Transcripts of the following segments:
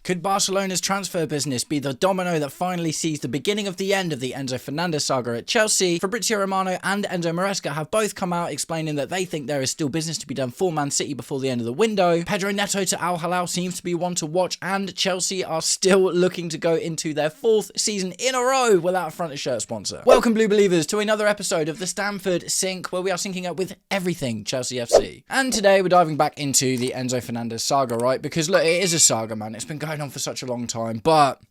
Could Barcelona's transfer business be the domino that finally sees the beginning of the end of the Enzo Fernandez saga at Chelsea? Fabrizio Romano and Enzo Maresca have both come out explaining that they think there is still business to be done for Man City before the end of the window. Pedro Neto to Al Hilal seems to be one to watch, and Chelsea are still looking to go into their 4th season in a row without a fronted shirt sponsor. Welcome, Blue Believers, to another episode of the Stamford Sync, where we are syncing up with everything Chelsea FC. And today we're diving back into the Enzo Fernandez saga, right? Because look, it is a saga, man. It's been going on for such a long time, but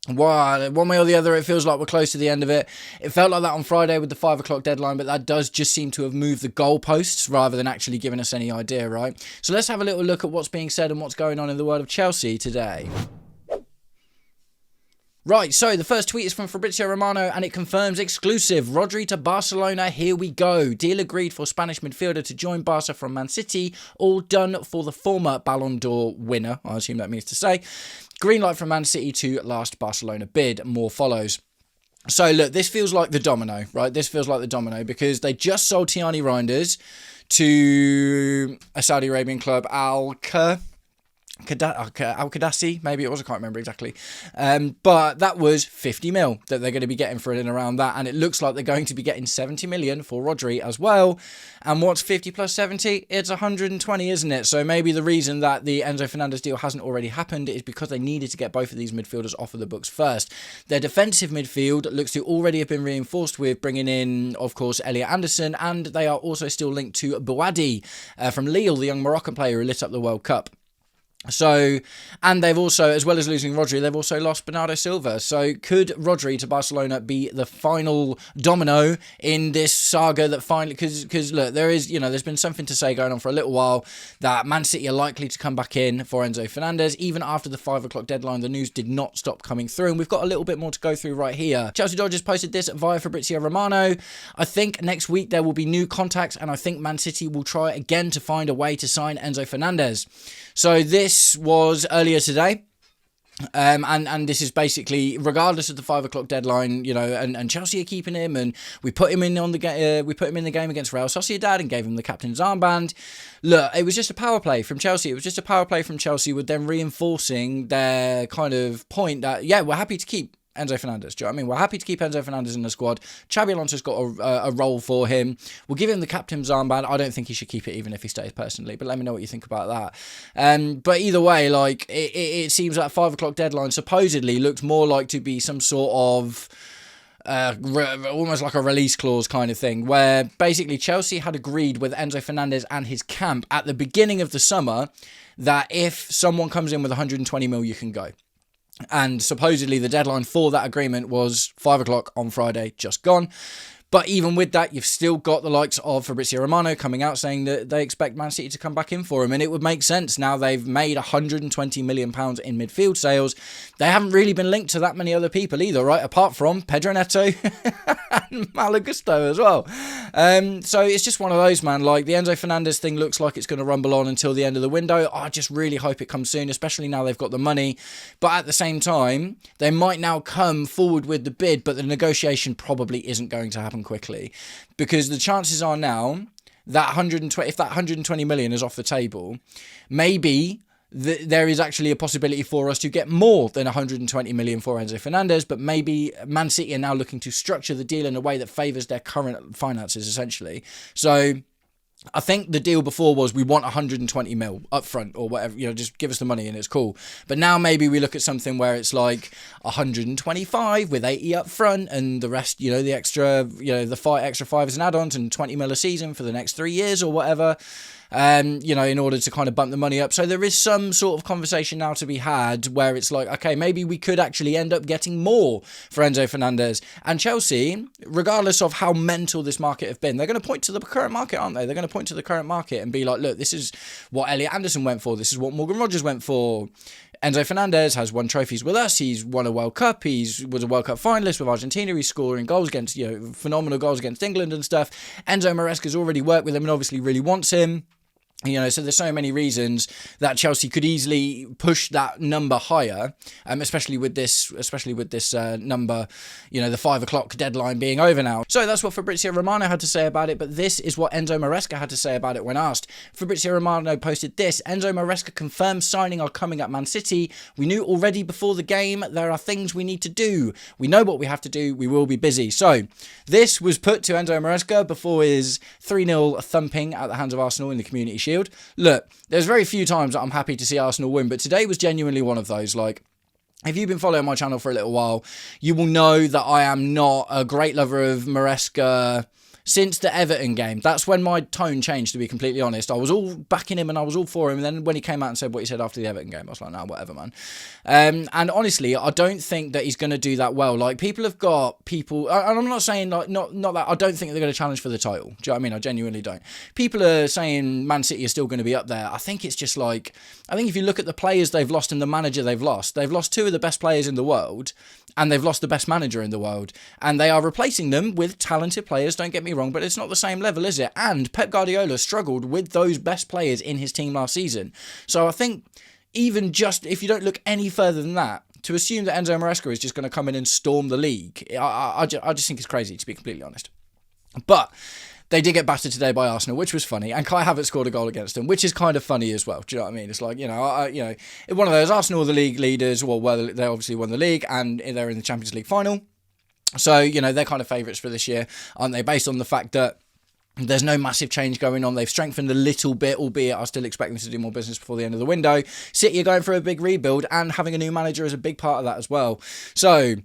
one way or the other, it feels like we're close to the end of it. It felt like that on Friday with the 5 o'clock deadline, but that does just seem to have moved the goalposts rather than actually giving us any idea, right? So let's have a little look at what's being said and what's going on in the world of Chelsea today. Right, so the first tweet is from Fabrizio Romano, and it confirms exclusive. Rodri to Barcelona, here we go. Deal agreed for Spanish midfielder to join Barca from Man City. All done for the former Ballon d'Or winner, I assume that means to say. Green light from Man City to last Barcelona bid. More follows. So look, this feels like the domino, right? This feels like the domino because they just sold Tiani Reijnders to a Saudi Arabian club, Al-Qadasi, maybe it was, I can't remember exactly. But that was 50 mil that they're going to be getting for it and around that. And it looks like they're going to be getting 70 million for Rodri as well. And what's 50 plus 70? It's 120, isn't it? So maybe the reason that the Enzo Fernandez deal hasn't already happened is because they needed to get both of these midfielders off of the books first. Their defensive midfield looks to already have been reinforced with bringing in, of course, Elliot Anderson. And they are also still linked to Bouadi from Lille, the young Moroccan player who lit up the World Cup. So, and they've also, as well as losing Rodri, they've also lost Bernardo Silva. So could Rodri to Barcelona be the final domino in this saga that finally, because look, there is, there's been something to say going on for a little while that Man City are likely to come back in for Enzo Fernandez. Even after the 5 o'clock deadline, the news did not stop coming through. And we've got a little bit more to go through right here. Chelsea Dodgers posted this via Fabrizio Romano. I think next week there will be new contacts, and I think Man City will try again to find a way to sign Enzo Fernandez. So this was earlier today. And this is basically, regardless of the 5 o'clock deadline, and Chelsea are keeping him, and we put him in the game against Real Sociedad and gave him the captain's armband. Look, it was just a power play from Chelsea. It was just a power play from Chelsea with them reinforcing their kind of point that, yeah, we're happy to keep Enzo Fernandez. Do you know what I mean? We're happy to keep Enzo Fernandez in the squad. Xabi Alonso's got a role for him. We'll give him the captain's armband. I don't think he should keep it even if he stays personally, but let me know what you think about that. But either way, like it seems like 5 o'clock deadline supposedly looked more like to be some sort of almost like a release clause kind of thing, where basically Chelsea had agreed with Enzo Fernandez and his camp at the beginning of the summer that if someone comes in with 120 mil, you can go. And supposedly the deadline for that agreement was 5 o'clock on Friday, just gone. But even with that, you've still got the likes of Fabrizio Romano coming out saying that they expect Man City to come back in for him. And it would make sense. Now they've made £120 million in midfield sales. They haven't really been linked to that many other people either, right? Apart from Pedro Neto and Malo Gusto as well. So it's just one of those, man. Like the Enzo Fernandez thing looks like it's going to rumble on until the end of the window. I just really hope it comes soon, especially now they've got the money. But at the same time, they might now come forward with the bid, but the negotiation probably isn't going to happen quickly, because the chances are now that if that 120 million is off the table, maybe there is actually a possibility for us to get more than 120 million for Enzo Fernandez, but maybe Man City are now looking to structure the deal in a way that favours their current finances, essentially. So I think the deal before was we want 120 mil up front or whatever, just give us the money and it's cool. But now maybe we look at something where it's like 125 with 80 up front and the rest, the extra, the extra 5 as an add-on and 20 mil a season for the next 3 years or whatever. In order to kind of bump the money up. So there is some sort of conversation now to be had where it's like, okay, maybe we could actually end up getting more for Enzo Fernandez. And Chelsea, regardless of how mental this market have been, they're going to point to the current market, aren't they? They're going to point to the current market and be like, look, this is what Elliot Anderson went for. This is what Morgan Rogers went for. Enzo Fernandez has won trophies with us. He's won a World Cup. He was a World Cup finalist with Argentina. He's scoring goals against, phenomenal goals against England and stuff. Enzo Maresca's already worked with him and obviously really wants him. You know, so there's so many reasons that Chelsea could easily push that number higher, especially with this number, you know, the 5 o'clock deadline being over now. So that's what Fabrizio Romano had to say about it, but this is what Enzo Maresca had to say about it when asked. Fabrizio Romano posted this: Enzo Maresca confirmed signing are coming at Man City. We knew already before the game there are things we need to do. We know what we have to do. We will be busy. So this was put to Enzo Maresca before his 3-0 thumping at the hands of Arsenal in the Community Shield. Look, there's very few times that I'm happy to see Arsenal win, but today was genuinely one of those. Like, if you've been following my channel for a little while, you will know that I am not a great lover of Maresca since the Everton game. That's when my tone changed, to be completely honest. I was all backing him and I was all for him, and then when he came out and said what he said after the Everton game, I was like, nah, whatever, man. And honestly, I don't think that he's going to do that well. Like, people have got people, and I'm not saying, like, not that I don't think they're going to challenge for the title. Do you know what I mean? I genuinely don't. People are saying Man City are still going to be up there. I think it's just like, I think if you look at the players they've lost and the manager they've lost two of the best players in the world, and they've lost the best manager in the world, and they are replacing them with talented players, don't get me wrong, but it's not the same level, is it? And Pep Guardiola struggled with those best players in his team last season. So I think, even just if you don't look any further than that, to assume that Enzo Maresca is just going to come in and storm the league, I just think it's crazy, to be completely honest. But they did get battered today by Arsenal, which was funny, and Kai Havertz scored a goal against them, which is kind of funny as well. Do you know what I mean? It's like, you know, one of those, Arsenal are the league leaders. Well, they obviously won the league, and they're in the Champions League final. So, you know, they're kind of favourites for this year, aren't they? Based on the fact that there's no massive change going on. They've strengthened a little bit, albeit I still expect them to do more business before the end of the window. City are going for a big rebuild, and having a new manager is a big part of that as well. So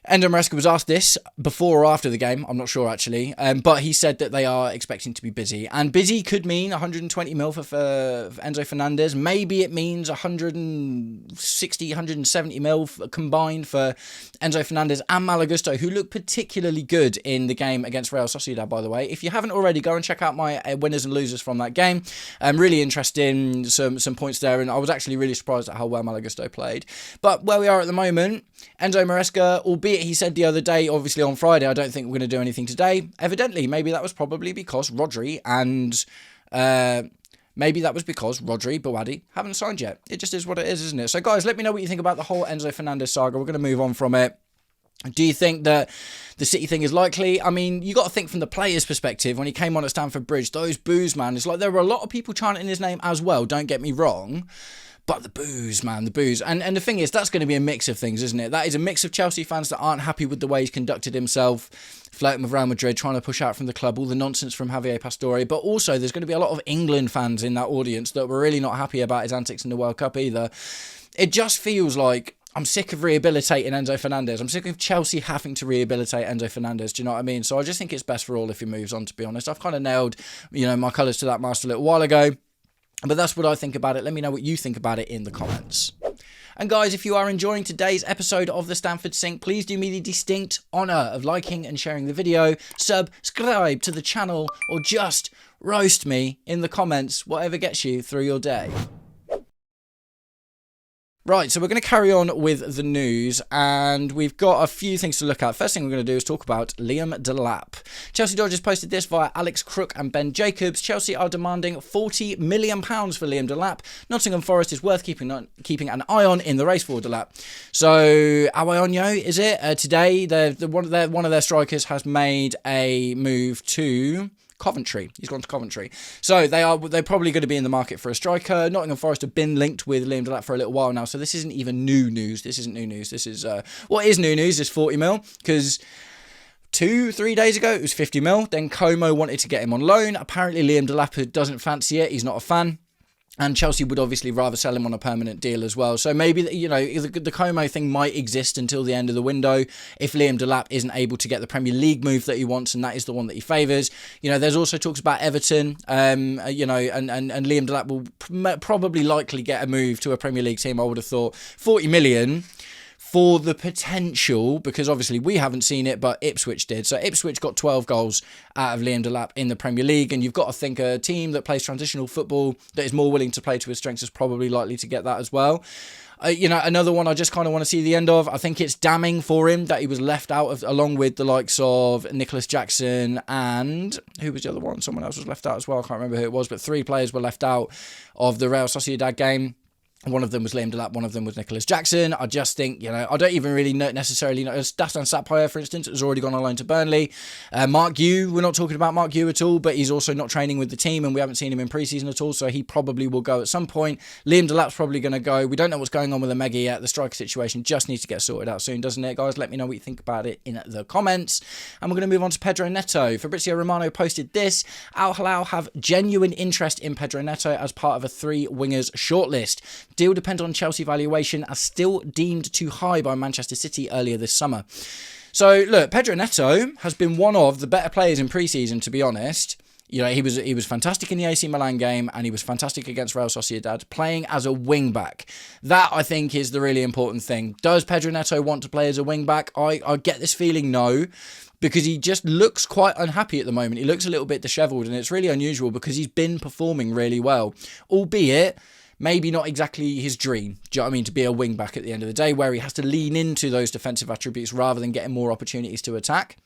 Enzo Maresca was asked this before or after the game, I'm not sure actually, but he said that they are expecting to be busy. And busy could mean 120 mil for Enzo Fernandez. Maybe it means 160, 170 mil combined for Enzo Fernandez and Malo Gusto, who looked particularly good in the game against Real Sociedad, by the way. If you haven't already, go and check out my winners and losers from that game. Really interesting, some points there, and I was actually really surprised at how well Malo Gusto played. But where we are at the moment, Enzo Maresca, albeit he said the other day, obviously on Friday, I don't think we're going to do anything today. Evidently, maybe that was probably because Rodri and Bawadi haven't signed yet. It just is what it is, isn't it? So guys, let me know what you think about the whole Enzo Fernandez saga. We're going to move on from it. Do you think that the City thing is likely? I mean, you got to think from the player's perspective. When he came on at Stamford Bridge, those boos, man, it's like there were a lot of people chanting his name as well, don't get me wrong. But the boos, man, the boos. And the thing is, that's going to be a mix of things, isn't it? That is a mix of Chelsea fans that aren't happy with the way he's conducted himself, flirting with Real Madrid, trying to push out from the club, all the nonsense from Javier Pastore. But also, there's going to be a lot of England fans in that audience that were really not happy about his antics in the World Cup either. It just feels like I'm sick of rehabilitating Enzo Fernandez. I'm sick of Chelsea having to rehabilitate Enzo Fernandez. Do you know what I mean? So I just think it's best for all if he moves on, to be honest. I've kind of nailed, my colours to that mast a little while ago. But that's what I think about it. Let me know what you think about it in the comments. And guys, if you are enjoying today's episode of the Stamford Sync, please do me the distinct honour of liking and sharing the video, subscribe to the channel, or just roast me in the comments, whatever gets you through your day. Right, so we're going to carry on with the news, and we've got a few things to look at. First thing we're going to do is talk about Liam Delap. Chelsea Dodgers posted this via Alex Crook and Ben Jacobs. Chelsea are demanding £40 million for Liam Delap. Nottingham Forest is worth keeping an eye on in the race for Delap. So, Awayonyo, is it? Today, one of their strikers has made a move to Coventry. He's gone to Coventry. So they're probably going to be in the market for a striker. Nottingham Forest have been linked with Liam Delap for a little while now, so this isn't even new news. This isn't new news. This is what is new news is 40 mil, because 2-3 days ago it was 50 mil. Then Como wanted to get him on loan. Apparently Liam Delap doesn't fancy it. He's not a fan. And Chelsea would obviously rather sell him on a permanent deal as well. So maybe, the Como thing might exist until the end of the window if Liam Delap isn't able to get the Premier League move that he wants, and that is the one that he favours. There's also talks about Everton, and Liam Delap will probably likely get a move to a Premier League team, I would have thought. 40 million for the potential, because obviously we haven't seen it, but Ipswich did. So Ipswich got 12 goals out of Liam Delap in the Premier League, and you've got to think a team that plays transitional football, that is more willing to play to his strengths, is probably likely to get that as well. Another one I just kind of want to see the end of. I think it's damning for him that he was left out of, along with the likes of Nicholas Jackson and who was the other one? Someone else was left out as well. I can't remember who it was, but 3 players were left out of the Real Sociedad game. One of them was Liam Delap, one of them was Nicholas Jackson. I just think, I don't even really necessarily know. Dastan Sapphire, for instance, has already gone on loan to Burnley. Mark Yu, we're not talking about Mark Yu at all, but he's also not training with the team, and we haven't seen him in pre-season at all, so he probably will go at some point. Liam Delap's probably going to go. We don't know what's going on with the Mega yet. The striker situation just needs to get sorted out soon, doesn't it, guys? Let me know what you think about it in the comments. And we're going to move on to Pedro Neto. Fabrizio Romano posted this. Al Hilal have genuine interest in Pedro Neto as part of a 3 wingers shortlist. Deal depends on Chelsea valuation, as still deemed too high by Manchester City earlier this summer. So look, Pedro Neto has been one of the better players in pre-season, to be honest. He was fantastic in the AC Milan game, and he was fantastic against Real Sociedad, playing as a wing-back. That, I think, is the really important thing. Does Pedro Neto want to play as a wing-back? I get this feeling no, because he just looks quite unhappy at the moment. He looks a little bit dishevelled, and it's really unusual because he's been performing really well, albeit maybe not exactly his dream, do you know what I mean, to be a wing-back at the end of the day, where he has to lean into those defensive attributes rather than getting more opportunities to attack.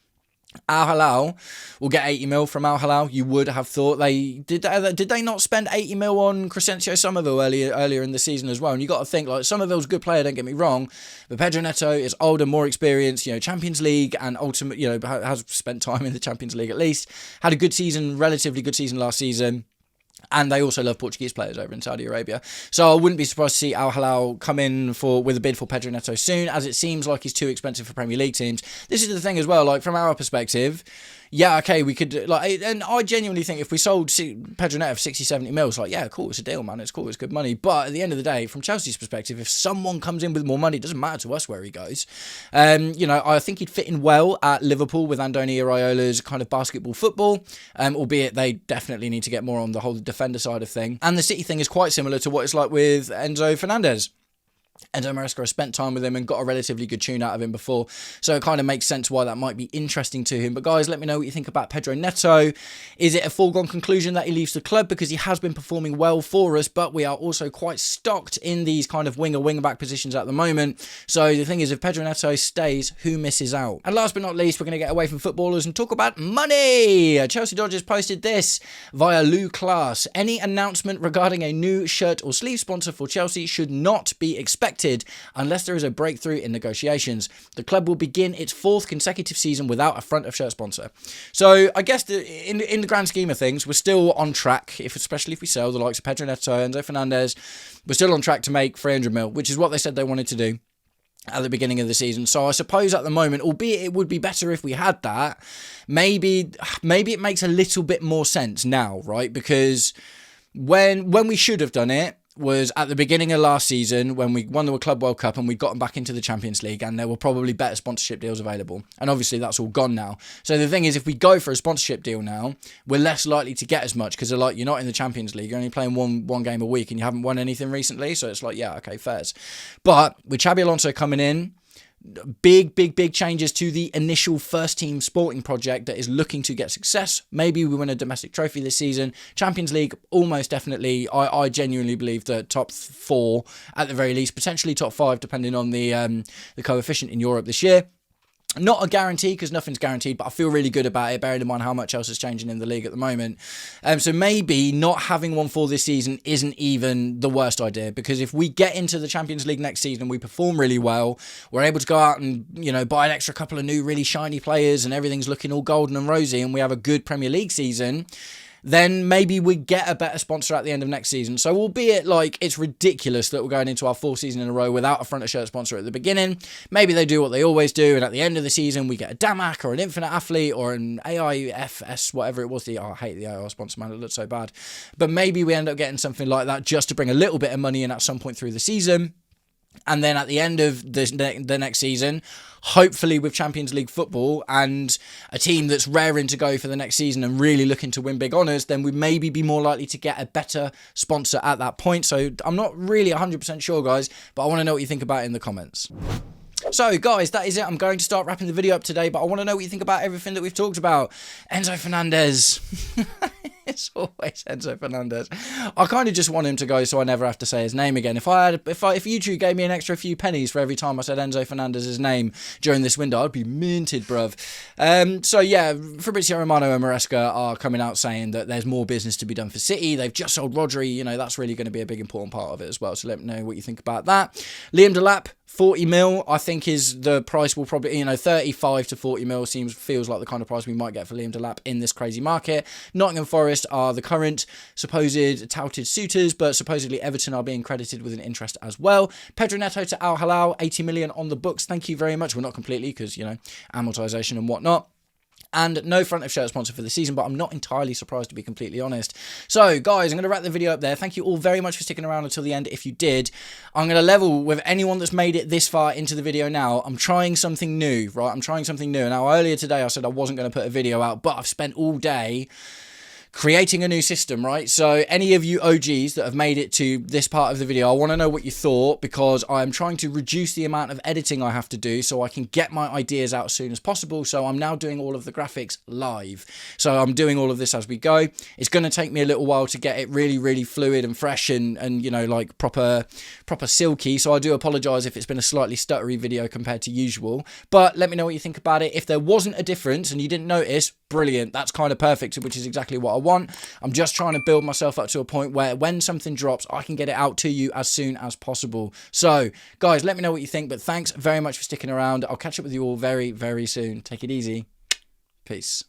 Al Hilal will get 80 mil from Al Hilal. You would have thought did they not spend 80 mil on Crescencio Somerville earlier in the season as well? And you got to think, like, Somerville's a good player, don't get me wrong, but Pedro Neto is older, more experienced, Champions League, and ultimately, has spent time in the Champions League at least. Had a good season, relatively good season last season. And they also love Portuguese players over in Saudi Arabia. So I wouldn't be surprised to see Al Hilal come in with a bid for Pedro Neto soon, as it seems like he's too expensive for Premier League teams. This is the thing as well, like, from our perspective, yeah, okay, we could, and I genuinely think if we sold Pedro Neto for 60, 70 mil, it's like, yeah, cool, it's a deal, man, it's cool, it's good money. But at the end of the day, from Chelsea's perspective, if someone comes in with more money, it doesn't matter to us where he goes. I think he'd fit in well at Liverpool with Andoni Iraola's kind of basketball football, albeit they definitely need to get more on the whole defender side of thing. And the City thing is quite similar to what it's like with Enzo Fernandez. Enzo Maresca has spent time with him and got a relatively good tune out of him before, so it kind of makes sense why that might be interesting to him. But guys, let me know what you think about Pedro Neto. Is it a foregone conclusion that he leaves the club, because he has been performing well for us, but we are also quite stocked in these kind of winger-back positions at the moment? So the thing is, if Pedro Neto stays, who misses out? And last but not least, we're going to get away from footballers and talk about money. Chelsea Dodgers posted this via Lou Class. Any announcement regarding a new shirt or sleeve sponsor for Chelsea should not be expected unless there is a breakthrough in negotiations. The club will begin its 4th consecutive season without a front of shirt sponsor. So I guess in the grand scheme of things, we're still on track, especially if we sell the likes of Pedro Neto, Enzo Fernandez, we're still on track to make 300 mil, which is what they said they wanted to do at the beginning of the season. So I suppose at the moment, albeit it would be better if we had that, maybe it makes a little bit more sense now, right? Because when we should have done it was at the beginning of last season, when we won the Club World Cup and we'd gotten back into the Champions League, and there were probably better sponsorship deals available. And obviously that's all gone now. So the thing is, if we go for a sponsorship deal now, we're less likely to get as much, because they're like, you're not in the Champions League, you're only playing one game a week and you haven't won anything recently. So it's like, yeah, okay, fairs. But with Xabi Alonso coming in, big changes to the initial first team sporting project that is looking to get success. Maybe we win a domestic trophy this season. Champions League, almost definitely. I genuinely believe that top 4 at the very least, potentially top 5 depending on the coefficient in Europe this year. Not a guarantee, because nothing's guaranteed, but I feel really good about it, bearing in mind how much else is changing in the league at the moment. So maybe not having one for this season isn't even the worst idea, because if we get into the Champions League next season and we perform really well, we're able to go out and, buy an extra couple of new really shiny players and everything's looking all golden and rosy, and we have a good Premier League season, then maybe we get a better sponsor at the end of next season. So albeit it's ridiculous that we're going into our 4th season in a row without a front of shirt sponsor at the beginning, maybe they do what they always do, and at the end of the season we get a Damac or an Infinite Athlete or an AIFS, whatever it was. I hate the AIR sponsor, man, it looks so bad. But maybe we end up getting something like that just to bring a little bit of money in at some point through the season. And then at the end of the next season, hopefully with Champions League football and a team that's raring to go for the next season and really looking to win big honours, then we'd maybe be more likely to get a better sponsor at that point. So I'm not really 100% sure, guys, but I want to know what you think about it in the comments. So, guys, that is it. I'm going to start wrapping the video up today, but I want to know what you think about everything that we've talked about. Enzo Fernandez. It's always Enzo Fernandez. I kind of just want him to go so I never have to say his name again. If YouTube gave me an extra few pennies for every time I said Enzo Fernandez's name during this window, I'd be minted, bruv. So yeah, Fabrizio Romano and Maresca are coming out saying that there's more business to be done for City. They've just sold Rodri. You know, that's really going to be a big important part of it as well. So let me know what you think about that. Liam Delap, 40 mil, I think is the price. Will probably, you know, 35 to 40 mil feels like the kind of price we might get for Liam Delap in this crazy market. Nottingham Forest are the current supposed touted suitors, but supposedly Everton are being credited with an interest as well. Pedro Neto to Al Hilal, 80 million on the books. Thank you very much. Well, not completely because, you know, amortization and whatnot. And no front of shirt sponsor for the season, but I'm not entirely surprised, to be completely honest. So, guys, I'm going to wrap the video up there. Thank you all very much for sticking around until the end. If you did, I'm going to level with anyone that's made it this far into the video now. I'm trying something new, right? I'm trying something new. Now, earlier today, I said I wasn't going to put a video out, but I've spent all day creating a new system, right? So any of you OGs that have made it to this part of the video, I want to know what you thought, because I'm trying to reduce the amount of editing I have to do so I can get my ideas out as soon as possible. So I'm now doing all of the graphics live. So I'm doing all of this as we go. It's going to take me a little while to get it really, really fluid and fresh and you know, like proper silky. So I do apologize if it's been a slightly stuttery video compared to usual, but let me know what you think about it. If there wasn't a difference and you didn't notice, brilliant. That's kind of perfect, which is exactly what I want. I'm just trying to build myself up to a point where when something drops, I can get it out to you as soon as possible. So, guys, let me know what you think, but thanks very much for sticking around. I'll catch up with you all very, very soon. Take it easy. Peace.